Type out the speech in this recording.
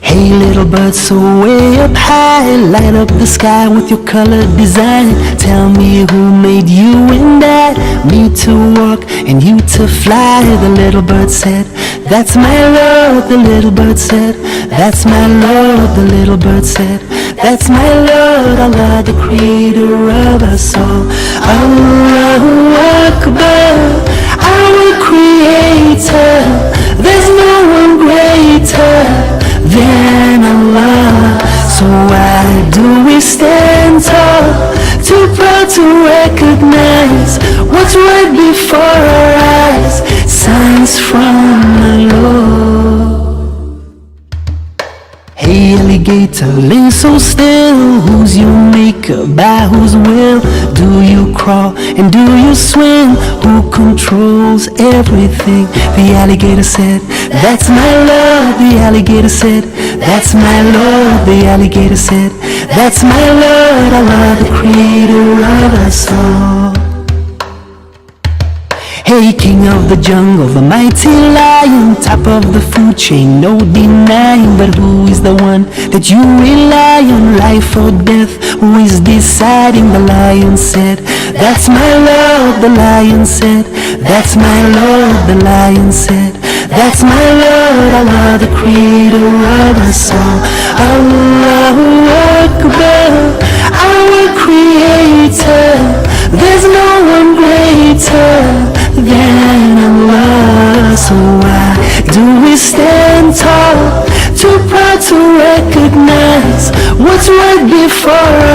Hey little bird, so way up high, light up the sky with your color design. Tell me who made you and I, me to walk and you to fly. The little bird said, that's my love. The little bird said, that's my love. The little bird said, that's my Lord, Allah, the creator of us all. Allahu Akbar, our creator. There's no one greater than Allah. So why do we stand tall, too proud to recognize what's right before our eyes? Signs from the Lord. Hey alligator, lay so still. Who's your maker? By whose will do you crawl and do you swim? Who controls everything? The alligator said, that's my love. The alligator said, that's my Lord. The alligator said, that's my Lord. Allah, the creator of us all. Hey, king of the jungle, the mighty lion, top of the food chain, no denying. But who is the one that you rely on? Life or death, who is deciding? The lion said, that's my Lord. The lion said, that's my Lord. The lion said, that's my Lord. Allah, the creator of us all. Allahu Akbar, our creator. There's no one greater than Allah. So why do we stand tall, too proud to recognize what's right before